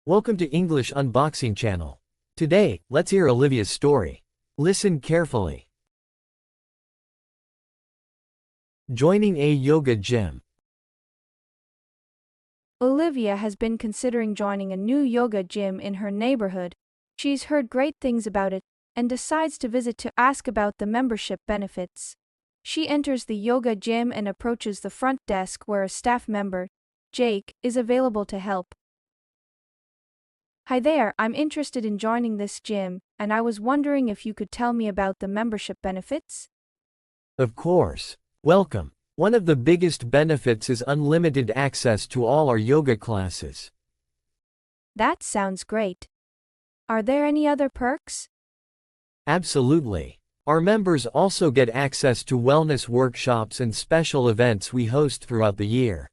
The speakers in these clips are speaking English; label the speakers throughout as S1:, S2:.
S1: Welcome to English Unboxing Channel. Today, let's hear Olivia's story. Listen carefully. Joining a yoga gym.
S2: Olivia has been considering joining a new yoga gym in her neighborhood. She's heard great things about it and decides to visit to ask about the membership benefits. She enters the yoga gym and approaches the front desk where a staff member, Jake, is available to help. Hi there, I'm interested in joining this gym, and I was wondering if you could tell me about the membership benefits?
S1: Of course. Welcome. One of the biggest benefits is unlimited access to all our yoga classes.
S2: That sounds great. Are there any other perks?
S1: Absolutely. Our members also get access to wellness workshops and special events we host throughout the year.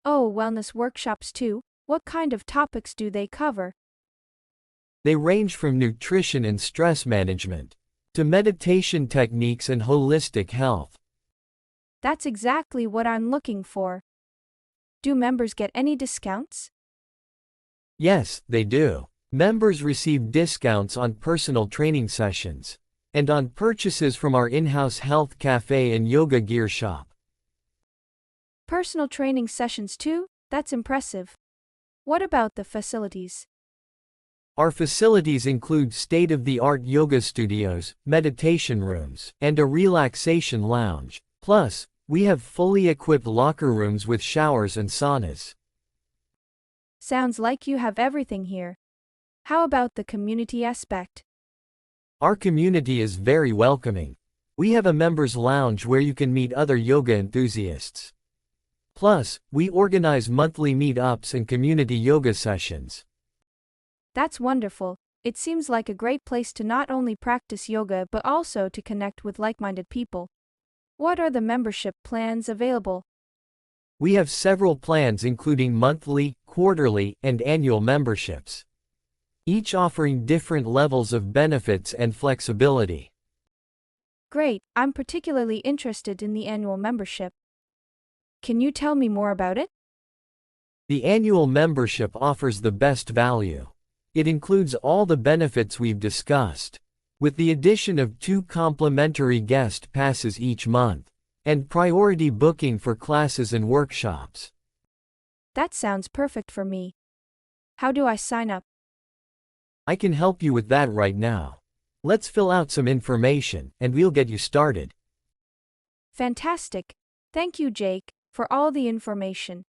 S2: Oh, wellness workshops too? What kind of topics do they cover?
S1: They range from nutrition and stress management to meditation techniques and holistic health.
S2: That's exactly what I'm looking for. Do members get any discounts?
S1: Yes, they do. Members receive discounts on personal training sessions and on purchases from our in-house health cafe and yoga gear shop.
S2: Personal training sessions too? That's impressive. What about the facilities?
S1: Our facilities include state-of-the-art yoga studios, meditation rooms, and a relaxation lounge. Plus, we have fully equipped locker rooms with showers and saunas.
S2: Sounds like you have everything here. How about the community aspect?
S1: Our community is very welcoming. We have a members' lounge where you can meet other yoga enthusiasts. Plus, we organize monthly meetups and community yoga sessions.
S2: That's wonderful. It seems like a great place to not only practice yoga but also to connect with like-minded people. What are the membership plans available?
S1: We have several plans including monthly, quarterly, and annual memberships, each offering different levels of benefits and flexibility.
S2: Great, I'm particularly interested in the annual membership. Can you tell me more about it?
S1: The annual membership offers the best value. It includes all the benefits we've discussed, with the addition of 2 complimentary guest passes each month, and priority booking for classes and workshops.
S2: That sounds perfect for me. How do I sign up?
S1: I can help you with that right now. Let's fill out some information, and we'll get you started.
S2: Fantastic. Thank you, Jake, for all the information.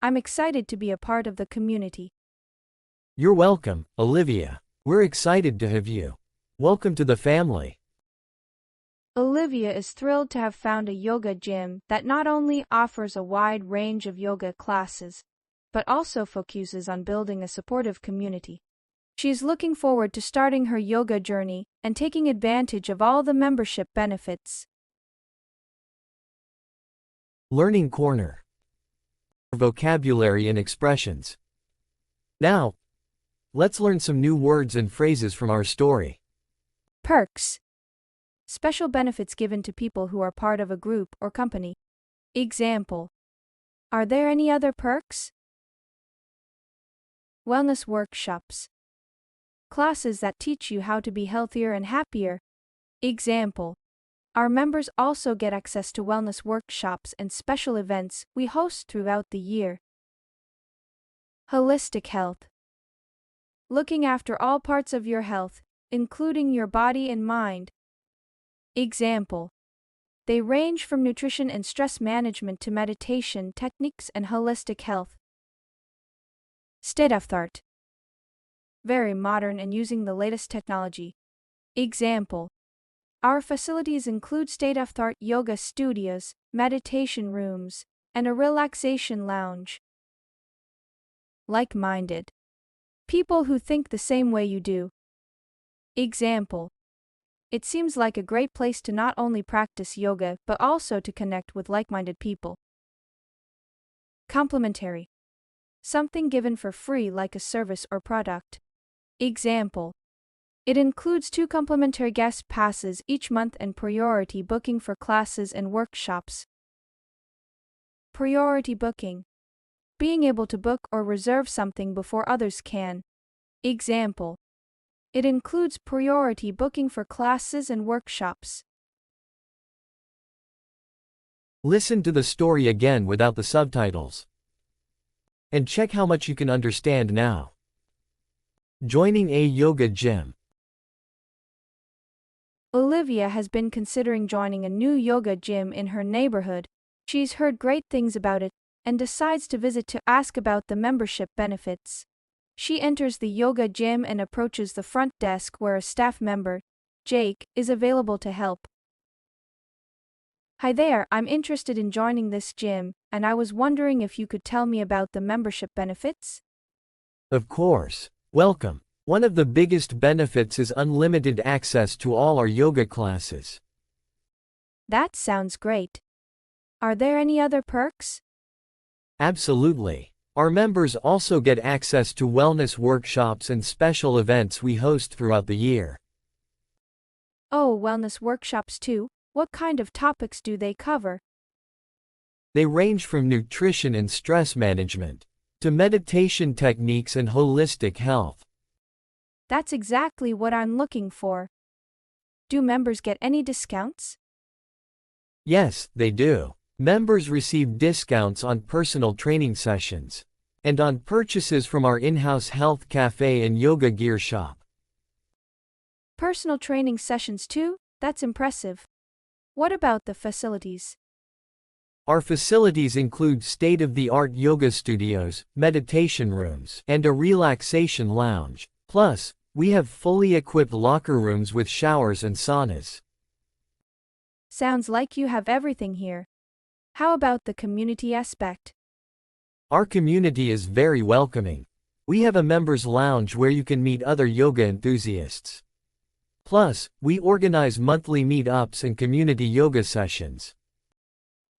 S2: I'm excited to be a part of the community.
S1: You're welcome, Olivia. We're excited to have you. Welcome to the family.
S2: Olivia is thrilled to have found a yoga gym that not only offers a wide range of yoga classes, but also focuses on building a supportive community. She's looking forward to starting her yoga journey and taking advantage of all the membership benefits.
S1: Learning Corner. Vocabulary and expressions. Now, let's learn some new words and phrases from our story.
S2: Perks. Special benefits given to people who are part of a group or company. Example. Are there any other perks? Wellness workshops. Classes that teach you how to be healthier and happier. Example. Our members also get access to wellness workshops and special events we host throughout the year. Holistic health. Looking after all parts of your health, including your body and mind. Example. They range from nutrition and stress management to meditation techniques and holistic health. State-of-the-art. Very modern and using the latest technology. Example. Our facilities include state-of-the-art yoga studios, meditation rooms, and a relaxation lounge. Like-minded. People who think the same way you do. Example. It seems like a great place to not only practice yoga but also to connect with like-minded people. Complimentary. Something given for free like a service or product. Example. It includes 2 complimentary guest passes each month and priority booking for classes and workshops. Priority booking. being able to book or reserve something before others can. Example. It includes priority booking for classes and workshops.
S1: Listen to the story again without the subtitles. And check how much you can understand now. Joining a yoga gym.
S2: Olivia has been considering joining a new yoga gym in her neighborhood. She's heard great things about it and decides to visit to ask about the membership benefits. She enters the yoga gym and approaches the front desk where a staff member, Jake, is available to help. Hi there, I'm interested in joining this gym, and I was wondering if you could tell me about the membership benefits?
S1: Of course. Welcome. One of the biggest benefits is unlimited access to all our yoga classes.
S2: That sounds great. Are there any other perks?
S1: Absolutely. Our members also get access to wellness workshops and special events we host throughout the year.
S2: Oh, wellness workshops too? What kind of topics do they cover?
S1: They range from nutrition and stress management to meditation techniques and holistic health.
S2: That's exactly what I'm looking for. Do members get any discounts?
S1: Yes, they do. Members receive discounts on personal training sessions and on purchases from our in-house health cafe and yoga gear shop.
S2: Personal training sessions too? That's impressive. What about the facilities?
S1: Our facilities include state-of-the-art yoga studios, meditation rooms, and a relaxation lounge. Plus, we have fully equipped locker rooms with showers and saunas.
S2: Sounds like you have everything here. How about the community aspect?
S1: Our community is very welcoming. We have a members' lounge where you can meet other yoga enthusiasts. Plus, we organize monthly meet-ups and community yoga sessions.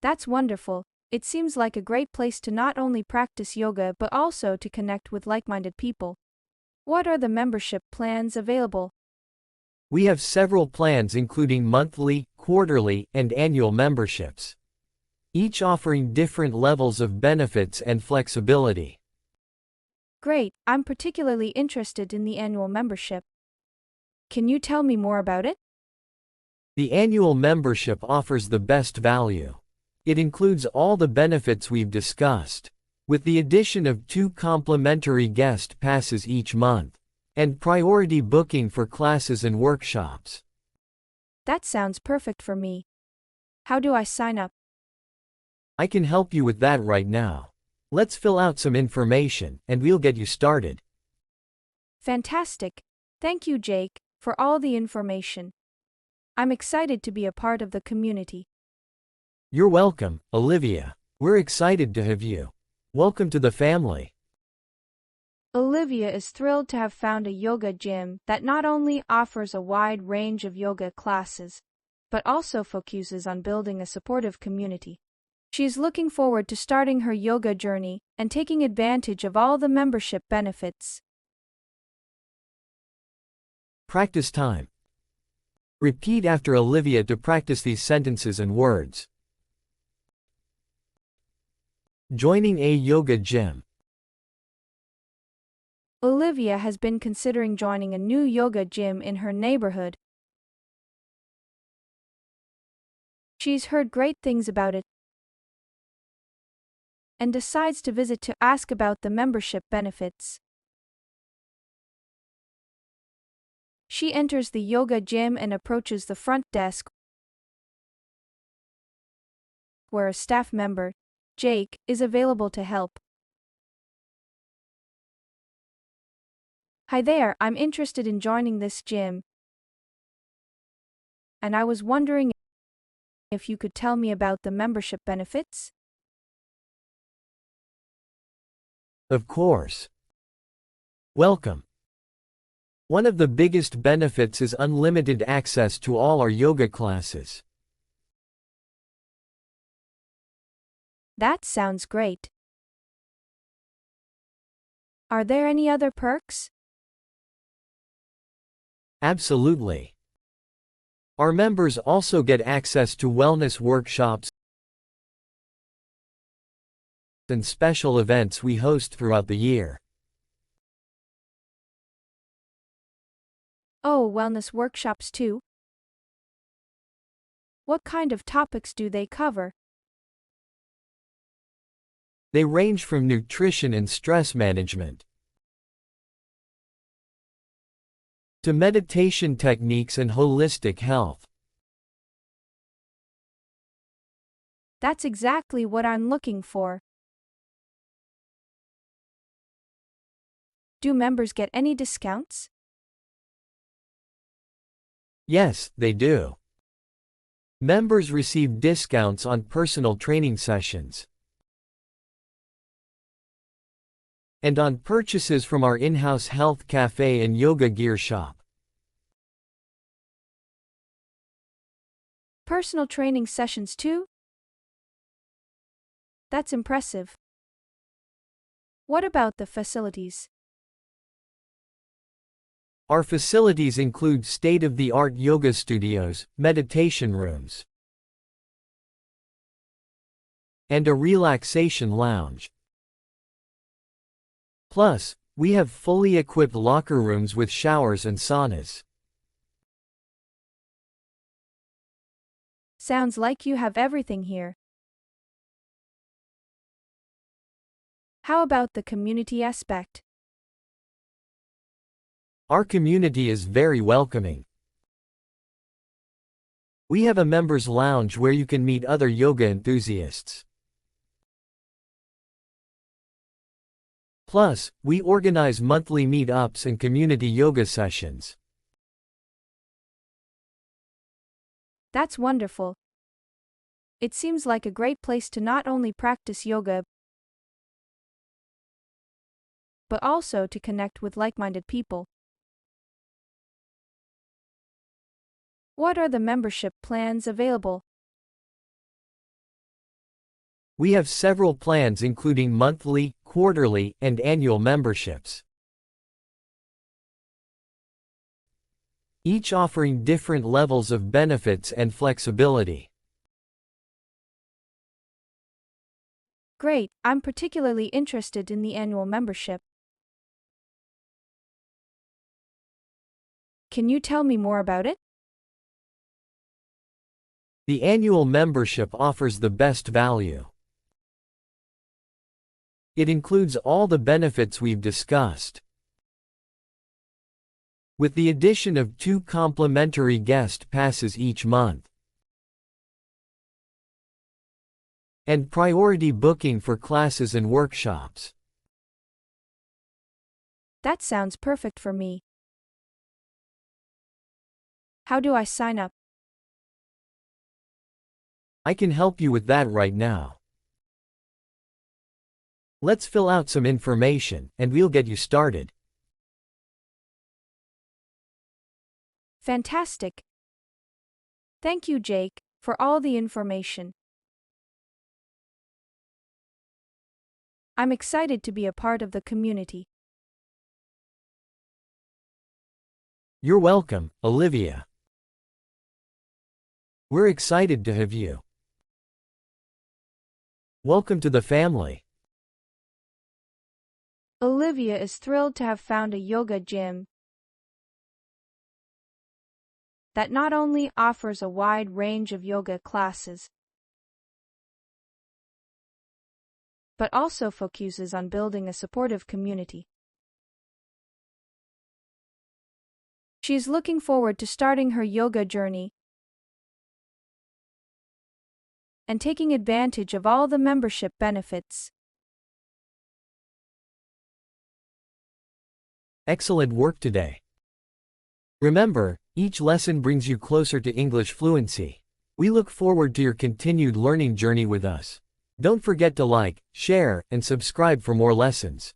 S2: That's wonderful. It seems like a great place to not only practice yoga but also to connect with like-minded people. What are the membership plans available?
S1: We have several plans including monthly, quarterly, and annual memberships, each offering different levels of benefits and flexibility.
S2: Great, I'm particularly interested in the annual membership. Can you tell me more about it?
S1: The annual membership offers the best value. It includes all the benefits we've discussed, with the addition of 2 complimentary guest passes each month, and priority booking for classes and workshops.
S2: That sounds perfect for me. How do I sign up?
S1: I can help you with that right now. Let's fill out some information, and we'll get you started.
S2: Fantastic. Thank you, Jake, for all the information. I'm excited to be a part of the community.
S1: You're welcome, Olivia. We're excited to have you. Welcome to the family.
S2: Olivia is thrilled to have found a yoga gym that not only offers a wide range of yoga classes, but also focuses on building a supportive community. She's looking forward to starting her yoga journey and taking advantage of all the membership benefits.
S1: Practice time. Repeat after Olivia to practice these sentences and words. Joining a yoga gym.
S2: Olivia has been considering joining a new yoga gym in her neighborhood. She's heard great things about it and decides to visit to ask about the membership benefits. She enters the yoga gym and approaches the front desk where a staff member, Jake, is available to help. Hi there, I'm interested in joining this gym, and I was wondering if you could tell me about the membership benefits?
S1: Of course. Welcome. One of the biggest benefits is unlimited access to all our yoga classes.
S2: That sounds great. Are there any other perks?
S1: Absolutely. Our members also get access to wellness workshops and special events we host throughout the year.
S2: Oh, wellness workshops too? What kind of topics do they cover?
S1: They range from nutrition and stress management to meditation techniques and holistic health.
S2: That's exactly what I'm looking for. Do members get any discounts?
S1: Yes, they do. Members receive discounts on personal training sessions and on purchases from our in-house health cafe and yoga gear shop.
S2: Personal training sessions too? That's impressive. What about the facilities?
S1: Our facilities include state-of-the-art yoga studios, meditation rooms, and a relaxation lounge. Plus, we have fully equipped locker rooms with showers and saunas.
S2: Sounds like you have everything here. How about the community aspect?
S1: Our community is very welcoming. We have a members' lounge where you can meet other yoga enthusiasts. Plus, we organize monthly meet-ups and community yoga sessions.
S2: That's wonderful. It seems like a great place to not only practice yoga, but also to connect with like-minded people. What are the membership plans available?
S1: We have several plans including monthly, quarterly, and annual memberships, each offering different levels of benefits and flexibility.
S2: Great, I'm particularly interested in the annual membership. Can you tell me more about it?
S1: The annual membership offers the best value. It includes all the benefits we've discussed, with the addition of 2 complimentary guest passes each month, and priority booking for classes and workshops.
S2: That sounds perfect for me. How do I sign up?
S1: I can help you with that right now. Let's fill out some information, and we'll get you started.
S2: Fantastic. Thank you, Jake, for all the information. I'm excited to be a part of the community.
S1: You're welcome, Olivia. We're excited to have you. Welcome to the family.
S2: Olivia is thrilled to have found a yoga gym that not only offers a wide range of yoga classes, but also focuses on building a supportive community. She's looking forward to starting her yoga journey and taking advantage of all the membership benefits.
S1: Excellent work today. Remember, each lesson brings you closer to English fluency. We look forward to your continued learning journey with us. Don't forget to like, share, and subscribe for more lessons.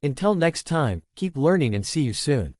S1: Until next time, keep learning and see you soon.